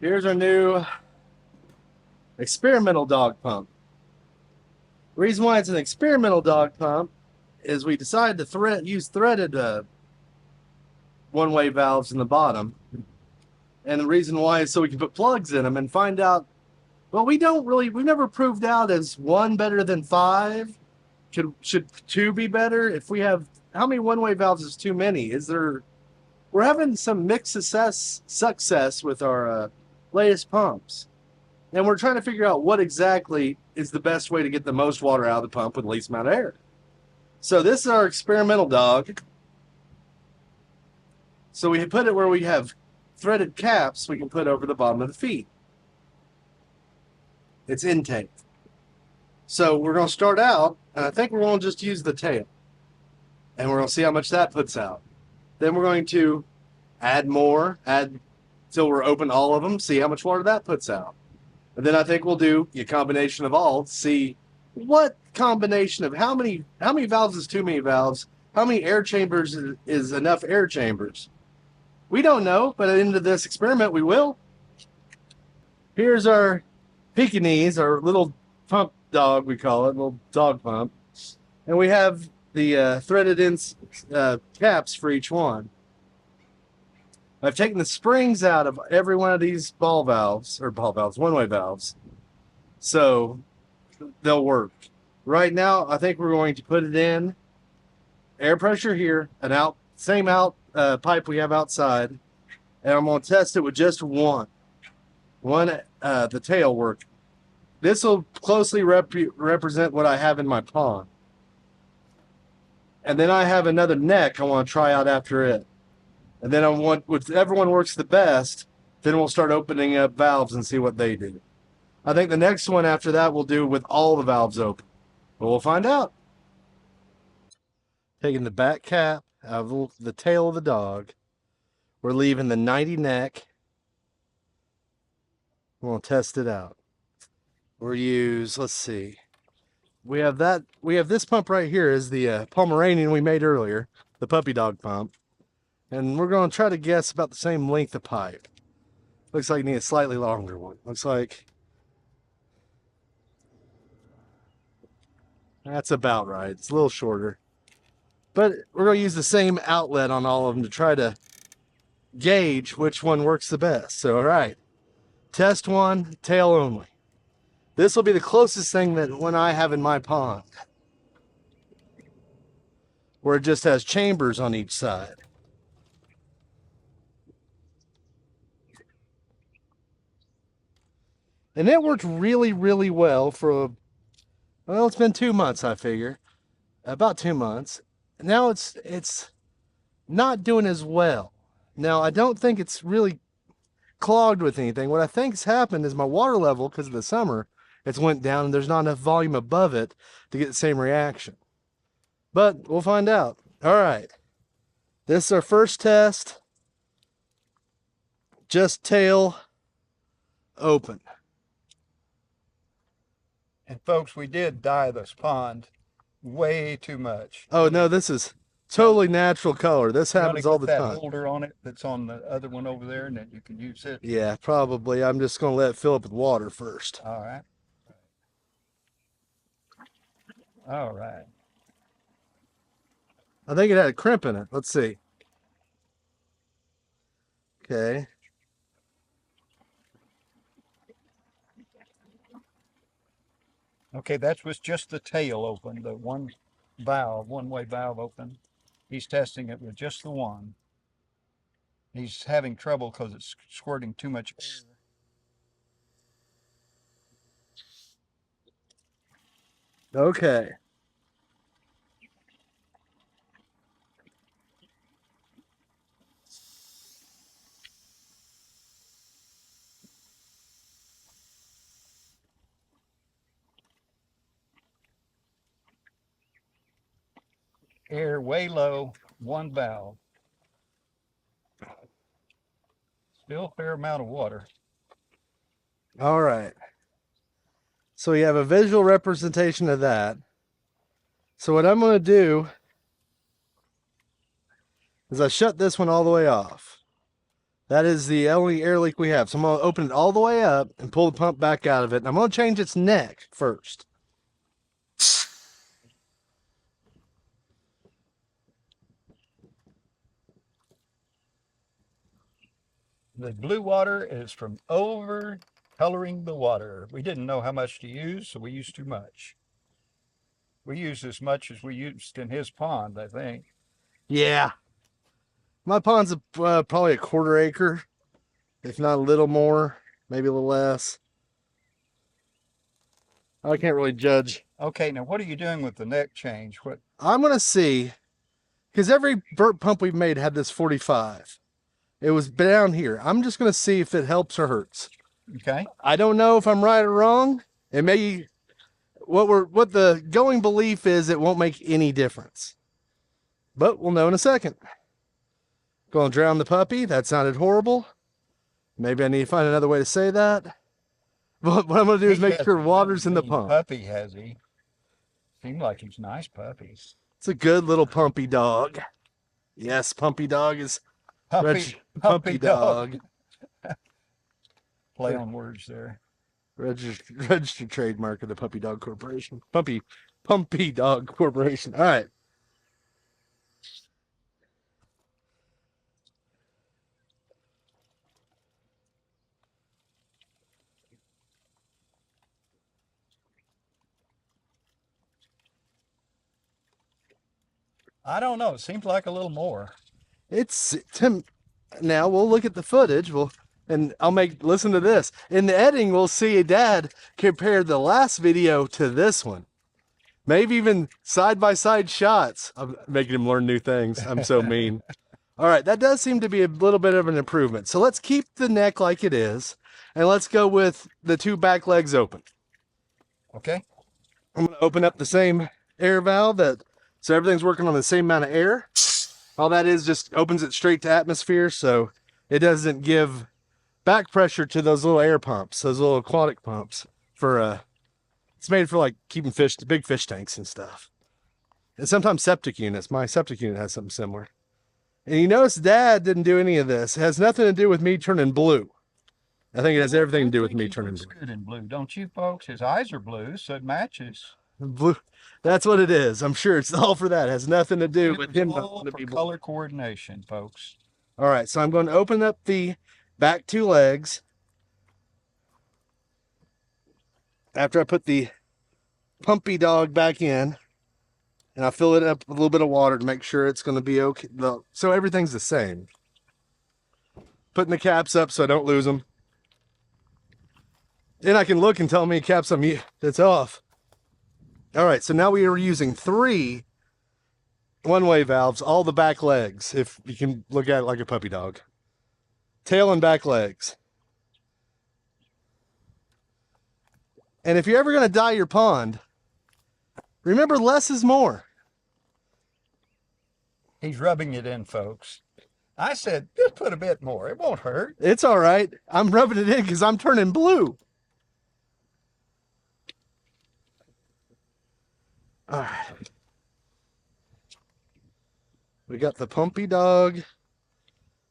Here's our new experimental dog pump. The reason why it's an experimental dog pump is we decided to use threaded one-way valves in the bottom. And the reason why is so we can put plugs in them and find out, well, we've never proved out is one better than five. Should two be better? If we have, how many one-way valves is too many? We're having some mixed success with our latest pumps. And we're trying to figure out what exactly is the best way to get the most water out of the pump with the least amount of air. So this is our experimental dog. So we put it where we have threaded caps we can put over the bottom of the feet. It's intake. So we're going to start out, and I think we're going to just use the tail. And we're going to see how much that puts out. Then we're going to add till we're open all of them, see how much water that puts out. And then I think we'll do a combination of all, see what combination of how many valves is too many valves, how many air chambers is enough air chambers. We don't know, but at the end of this experiment, we will. Here's our Pekingese, our little pump dog, we call it, little dog pump. And we have the threaded in caps for each one. I've taken the springs out of every one of these one-way valves, so they'll work. Right now, I think we're going to put it in air pressure here, same pipe we have outside, and I'm going to test it with just one, the tail work. This will closely represent what I have in my pond. And then I have another neck I want to try out after it. And then whichever one works the best, then we'll start opening up valves and see what they do. I think the next one after that we'll do with all the valves open. But we'll find out. Taking the back cap out of the tail of the dog. We're leaving the 90 neck. We'll test it out. Let's see. We have this pump right here is the Pomeranian we made earlier, the puppy dog pump. And we're going to try to guess about the same length of pipe. Looks like you need a slightly longer one. Looks like that's about right. It's a little shorter. But we're going to use the same outlet on all of them to try to gauge which one works the best. So, all right. Test one, tail only. This will be the closest thing that one I have in my pond, where it just has chambers on each side. And it worked really, really well it's been 2 months, I figure. About 2 months. Now it's not doing as well. Now, I don't think it's really clogged with anything. What I think has happened is my water level, because of the summer, it's went down and there's not enough volume above it to get the same reaction. But we'll find out. All right. This is our first test. Just tail open. And folks, we did dye this pond way too much. Oh no, this is totally natural color. This happens all the time. That holder on it that's on the other one over there, and then you can use it. Yeah, probably. I'm just going to let it fill up with water first. All right. All right. I think it had a crimp in it. Let's see. Okay. Okay, that was just the tail open, the one-way valve open. He's testing it with just the one. He's having trouble because it's squirting too much air. Okay. Air way low, one valve. Still a fair amount of water. All right. So we have a visual representation of that. So what I'm going to do is I shut this one all the way off. That is the only air leak we have. So I'm going to open it all the way up and pull the pump back out of it. And I'm going to change its neck first. The blue water is from over coloring the water. We didn't know how much to use, so we used too much. We used as much as we used in his pond, I think. Yeah. My pond's probably a quarter acre, if not a little more, maybe a little less. I can't really judge. Okay, now what are you doing with the neck change? What? I'm going to see, because every vert pump we've made had this 45. It was down here. I'm just going to see if it helps or hurts. Okay. I don't know if I'm right or wrong. It may, what the going belief is, it won't make any difference. But we'll know in a second. Going to drown the puppy. That sounded horrible. Maybe I need to find another way to say that. But what I'm going to do is make sure water's in the pump. Puppy, has he? Seemed like he's nice puppies. It's a good little pumpy dog. Yes, pumpy dog is puppy dog. Play on words there. Registered trademark of the Puppy Dog Corporation. Pumpy Dog Corporation. All right. I don't know. It seems like a little more. It's Tim. Now we'll look at the footage. And I'll listen to this. In the editing, we'll see Dad compare the last video to this one. Maybe even side-by-side shots. I'm making him learn new things. I'm so mean. All right, that does seem to be a little bit of an improvement. So let's keep the neck like it is, and let's go with the two back legs open. Okay. I'm going to open up the same air valve, so everything's working on the same amount of air. All that is just opens it straight to atmosphere, so it doesn't give back pressure to those little air pumps, those little aquatic pumps. It's made for like keeping big fish tanks and stuff. And sometimes septic units. My septic unit has something similar. And you notice Dad didn't do any of this. It has nothing to do with me turning blue. I think it has everything to do with me turning blue. Good in blue, don't you, folks? His eyes are blue, so it matches. Blue. That's what it is. I'm sure it's all for that. It has nothing to do with him not wanting to be blue. Color coordination, folks. All right, so I'm going to open up the back two legs. After I put the pumpy dog back in, and I fill it up with a little bit of water to make sure it's going to be okay. So everything's the same. Putting the caps up so I don't lose them. Then I can look and tell me caps it's off. All right, so now we are using 3 one-way valves, all the back legs, if you can look at it like a puppy dog. Tail and back legs. And if you're ever going to dye your pond, remember less is more. He's rubbing it in, folks. I said, just put a bit more. It won't hurt. It's all right. I'm rubbing it in because I'm turning blue. All right. We got the pumpy dog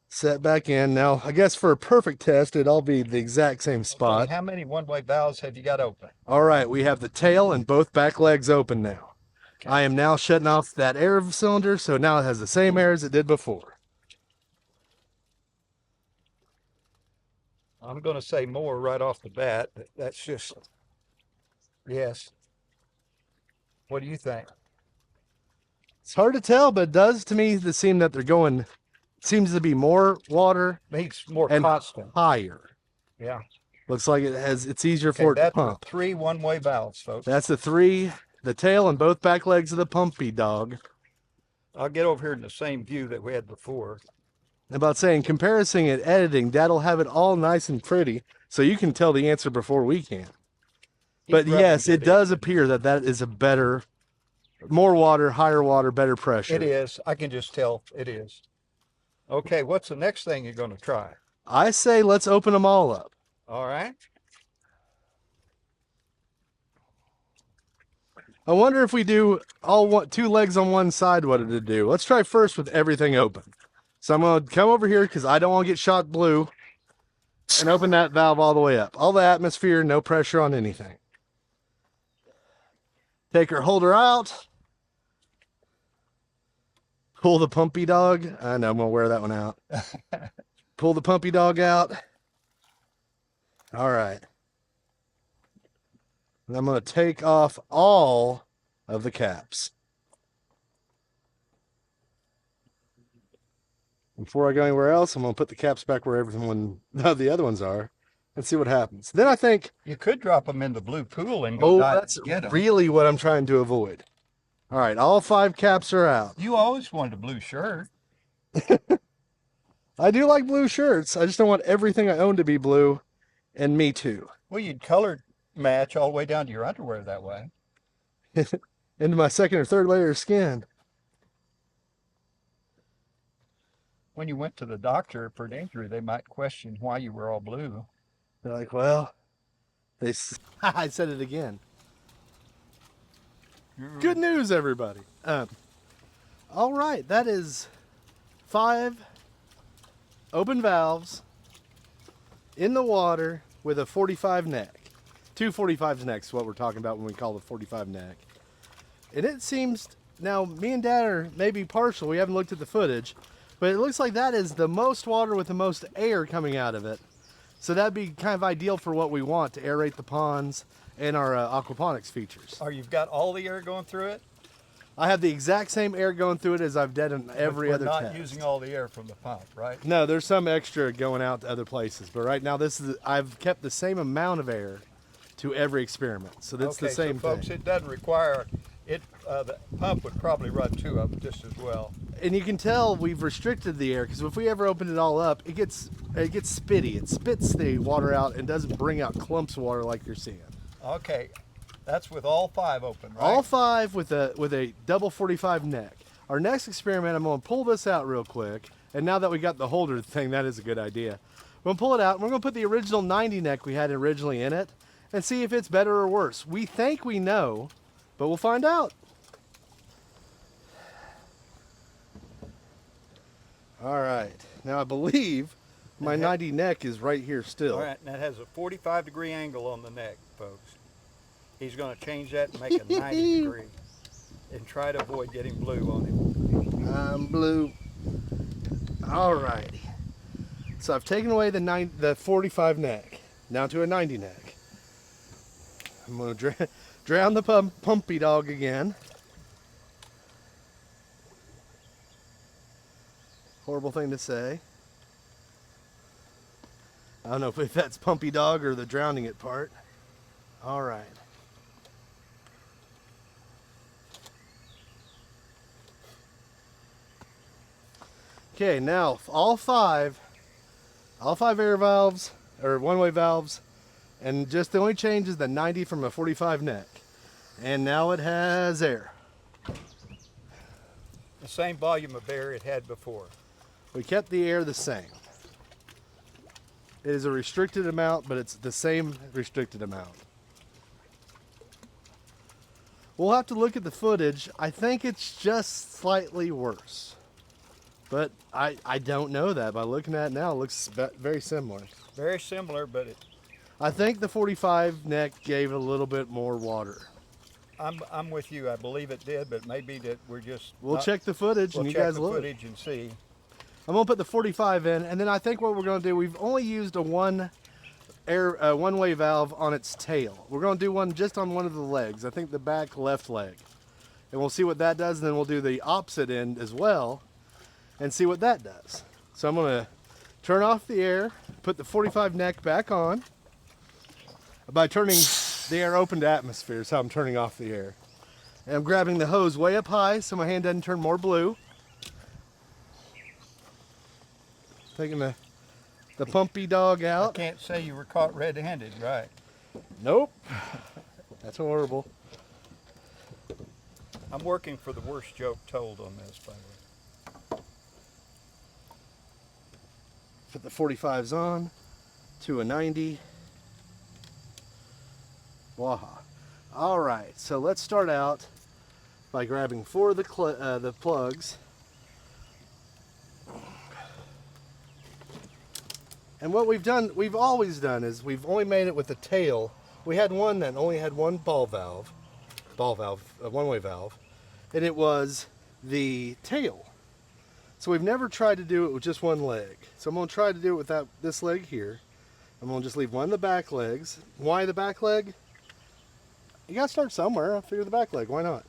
set back in. Now, I guess for a perfect test, it'd all be the exact same spot. Okay, how many one-way valves have you got open? All right, we have the tail and both back legs open now. Okay. I am now shutting off that air cylinder, so now it has the same air as it did before. I'm going to say more right off the bat, but that's just, yes. What do you think? It's hard to tell, but it does to me seem that they're going, seems to be more water. Makes more and constant. Higher. Yeah. Looks like it's easier for it to pump. That's 3 one-way valves, folks. That's the 3, the tail and both back legs of the pumpy dog. I'll get over here in the same view that we had before. About saying, comparison and editing, Dad'll have it all nice and pretty, so you can tell the answer before we can. But yes, it does appear that is a better, more water, higher water, better pressure. It is. I can just tell it is. Okay, what's the next thing you're going to try? I say let's open them all up. All right. I wonder if we do 2 legs on one side, what it'd do. Let's try first with everything open. So I'm going to come over here because I don't want to get shot blue and open that valve all the way up. All the atmosphere, no pressure on anything. Take our holder out. Pull the pumpy dog. I know I'm going to wear that one out. Pull the pumpy dog out. All right. And I'm going to take off all of the caps. Before I go anywhere else, I'm going to put the caps back where the other ones are and see what happens. Then I think... You could drop them in the blue pool and go dive that's and get them. really what I'm trying to avoid. All right, all 5 caps are out. You always wanted a blue shirt. I do like blue shirts. I just don't want everything I own to be blue, and me too. Well, you'd color match all the way down to your underwear that way. Into my 2nd or 3rd layer of skin. When you went to the doctor for an injury, they might question why you were all blue. They're like, well, I said it again. Good news, everybody. All right, that is 5 open valves in the water with a 45 neck. 2 45 necks is what we're talking about when we call the 45 neck. And it seems, now me and Dad are maybe partial, we haven't looked at the footage, but it looks like that is the most water with the most air coming out of it. So that'd be kind of ideal for what we want to aerate the ponds and our aquaponics features. Or you've got all the air going through it? I have the exact same air going through it as I've done in every other test. We're not using all the air from the pump, right? No, there's some extra going out to other places, but right now I've kept the same amount of air to every experiment, so that's the same so folks, thing. it doesn't require it. The pump would probably run 2 of them just as well. And you can tell we've restricted the air because if we ever open it all up, it gets spitty. It spits the water out and doesn't bring out clumps of water like you're seeing. Okay, that's with all 5 open, right? All 5 with a double 45 neck. Our next experiment, I'm going to pull this out real quick. And now that we got the holder thing, that is a good idea. We're going to pull it out. And we're going to put the original 90 neck we had originally in it and see if it's better or worse. We think we know, but we'll find out. All right. Now I believe my 90 neck is right here still. All right, and that has a 45-degree angle on the neck, folks. He's going to change that and make a 90 degree and try to avoid getting blue on him. I'm blue. All righty. So I've taken away the 45 neck, down to a 90 neck. I'm going to drown the pumpy dog again. Horrible thing to say. I don't know if that's pumpy dog or the drowning it part. All right. Okay, now all five air valves, or one-way valves, and just the only change is the 90 from a 45 neck. And now it has air. The same volume of air it had before. We kept the air the same. It is a restricted amount, but it's the same restricted amount. We'll have to look at the footage. I think it's just slightly worse. But I don't know that. By looking at it now, it looks very similar. Very similar, but I think the 45 neck gave a little bit more water. I'm with you. I believe it did, but maybe that we're just... We'll check the footage and you guys look. We'll check the footage and see. I'm going to put the 45 in, and then I think what we're going to do, we've only used a one-way valve on its tail. We're going to do one just on one of the legs, I think the back left leg. And we'll see what that does, and then we'll do the opposite end as well and see what that does. So I'm going to turn off the air, put the 45 neck back on by turning the air open to atmosphere is how I'm turning off the air. And I'm grabbing the hose way up high so my hand doesn't turn more blue. Taking the pumpy dog out. I can't say you were caught red-handed, right? Nope. That's horrible. I'm working for the worst joke told on this, by the way. Put the 45s on to a 90. Waha. All right, so let's start out by grabbing 4 of the plugs. And what we've always done is we've only made it with the tail. We had one that only had one one-way valve, and it was the tail. So we've never tried to do it with just one leg. So I'm going to try to do it with this leg here. I'm going to just leave one of the back legs. Why the back leg? You got to start somewhere. I figure the back leg. Why not?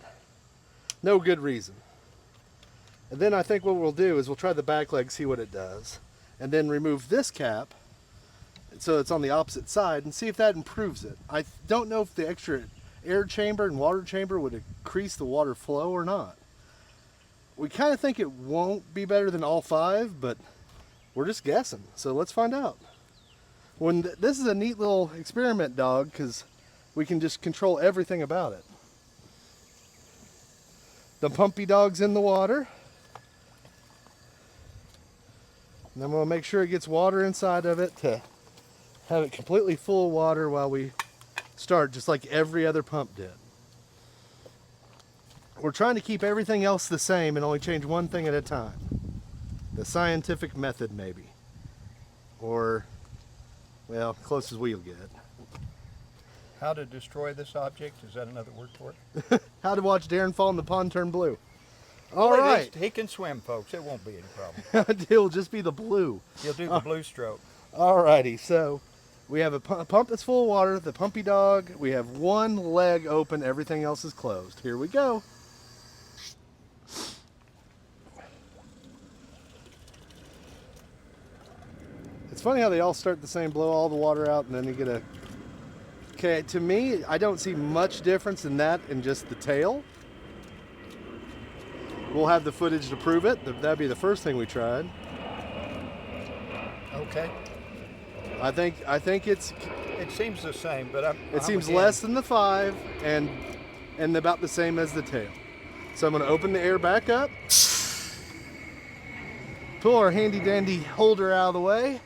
No good reason. And then I think what we'll do is we'll try the back leg, see what it does. And then remove this cap so it's on the opposite side and see if that improves it. I don't know if the extra air chamber and water chamber would increase the water flow or not. We kind of think it won't be better than all 5, but we're just guessing. So let's find out. This is a neat little experiment, dog, because we can just control everything about it. The pumpy dog's in the water. And then we'll make sure it gets water inside of it to have it completely full of water while we start, just like every other pump did. We're trying to keep everything else the same and only change one thing at a time. The scientific method, maybe. Or, well, close as we'll get. How to destroy this object? Is that another word for it? How to watch Darren fall in the pond turn blue. Well, All right. He can swim, folks. It won't be any problem. It'll just be the blue. He'll do the blue stroke. All righty. So we have a pump that's full of water, the pumpy dog. We have one leg open. Everything else is closed. Here we go. It's funny how they all start the same, blow all the water out, and then you get a... Okay, to me, I don't see much difference in that in just the tail. We'll have the footage to prove it. That'd be the first thing we tried. Okay. I think it's... It seems the same, but It seems less than the 5 and about the same as the tail. So I'm going to open the air back up. Pull our handy dandy holder out of the way.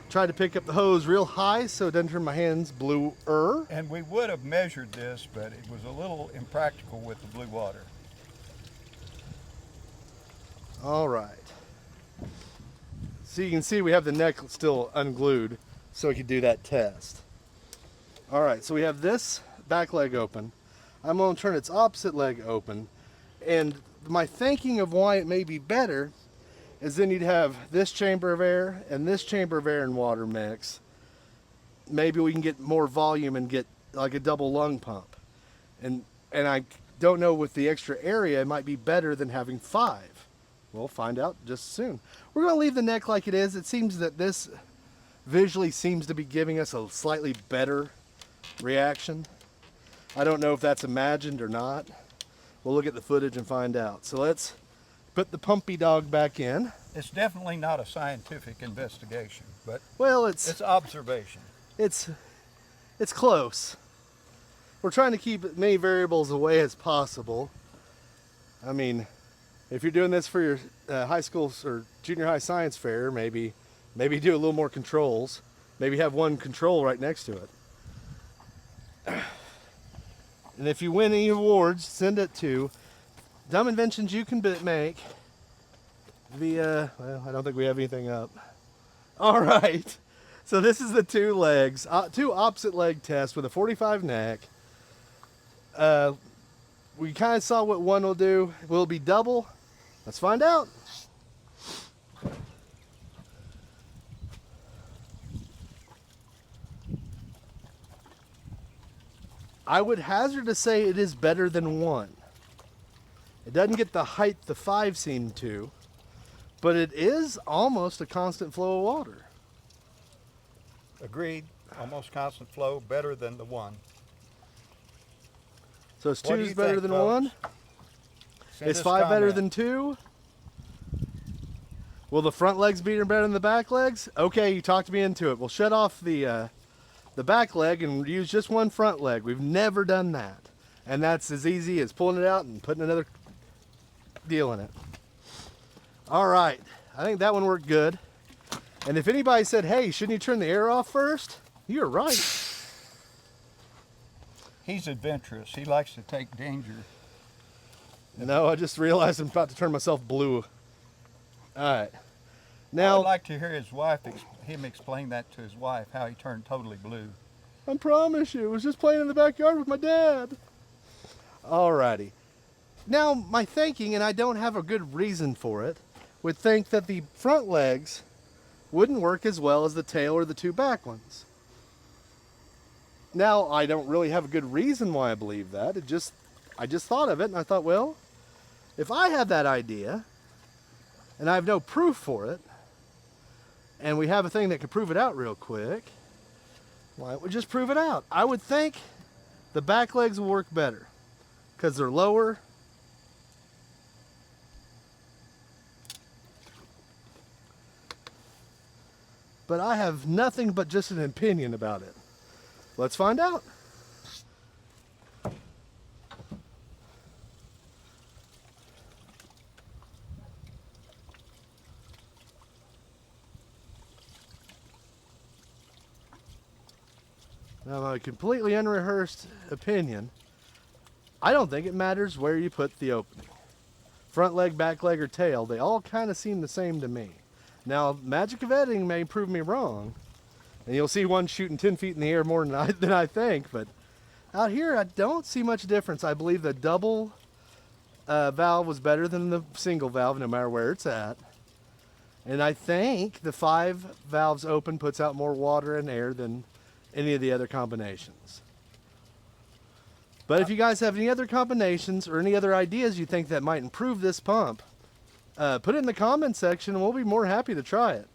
Try to pick up the hose real high so it doesn't turn my hands blue-er. And we would have measured this, but it was a little impractical with the blue water. All right. So you can see we have the neck still unglued so we could do that test. All right, so we have this back leg open. I'm going to turn its opposite leg open. And my thinking of why it may be better is then you'd have this chamber of air and this chamber of air and water mix. Maybe we can get more volume and get like a double lung pump. And I don't know, with the extra area, it might be better than having 5. We'll find out just soon. We're going to leave the neck like it is. It seems that this visually seems to be giving us a slightly better reaction. I don't know if that's imagined or not. We'll look at the footage and find out. So let's put the pumpy dog back in. It's definitely not a scientific investigation, but Well, it's observation. it's close. We're trying to keep as many variables away as possible. I mean, if you're doing this for your high school or junior high science fair, maybe do a little more controls. Maybe have one control right next to it. And if you win any awards, send it to Dumb Inventions You Can Make via, well, I don't think we have anything up. All right. So this is the 2 legs, 2 opposite leg tests with a 45 neck. We kind of saw what one will do. Will it be double? Let's find out. I would hazard to say it is better than 1. It doesn't get the height the 5 seemed to, but it is almost a constant flow of water. Agreed. Almost constant flow, better than the 1. So it's What do 2 is you better think, than folks? 1. Send Is us 5 better comment. than 2? Will the front legs be better than the back legs? Okay, you talked me into it. We'll shut off the back leg and use just one front leg. We've never done that. And that's as easy as pulling it out and putting another deal in it. All right, I think that one worked good. And if anybody said, hey, shouldn't you turn the air off first? You're right. He's adventurous. He likes to take danger. No, I just realized I'm about to turn myself blue. All right. I Now, would like to hear his wife him explain that to his wife, how he turned totally blue. I promise you, it was just playing in the backyard with my dad. Alrighty. Now, my thinking, and I don't have a good reason for it, would think that the front legs wouldn't work as well as the tail or the two back ones. Now, I don't really have a good reason why I believe that. I just thought of it, and I thought, well, if I have that idea, and I have no proof for it, and we have a thing that can prove it out real quick, why don't we just prove it out? I would think the back legs will work better because they're lower. But I have nothing but just an opinion about it. Let's find out. Now, my completely unrehearsed opinion, I don't think it matters where you put the opening. Front leg, back leg, or tail, they all kind of seem the same to me. Now, magic of editing may prove me wrong, and you'll see one shooting 10 feet in the air more than I think, but out here I don't see much difference. I believe the double valve was better than the single valve no matter where it's at. And I think the 5 valves open puts out more water and air than any of the other combinations. But if you guys have any other combinations or any other ideas you think that might improve this pump, put it in the comments section and we'll be more happy to try it.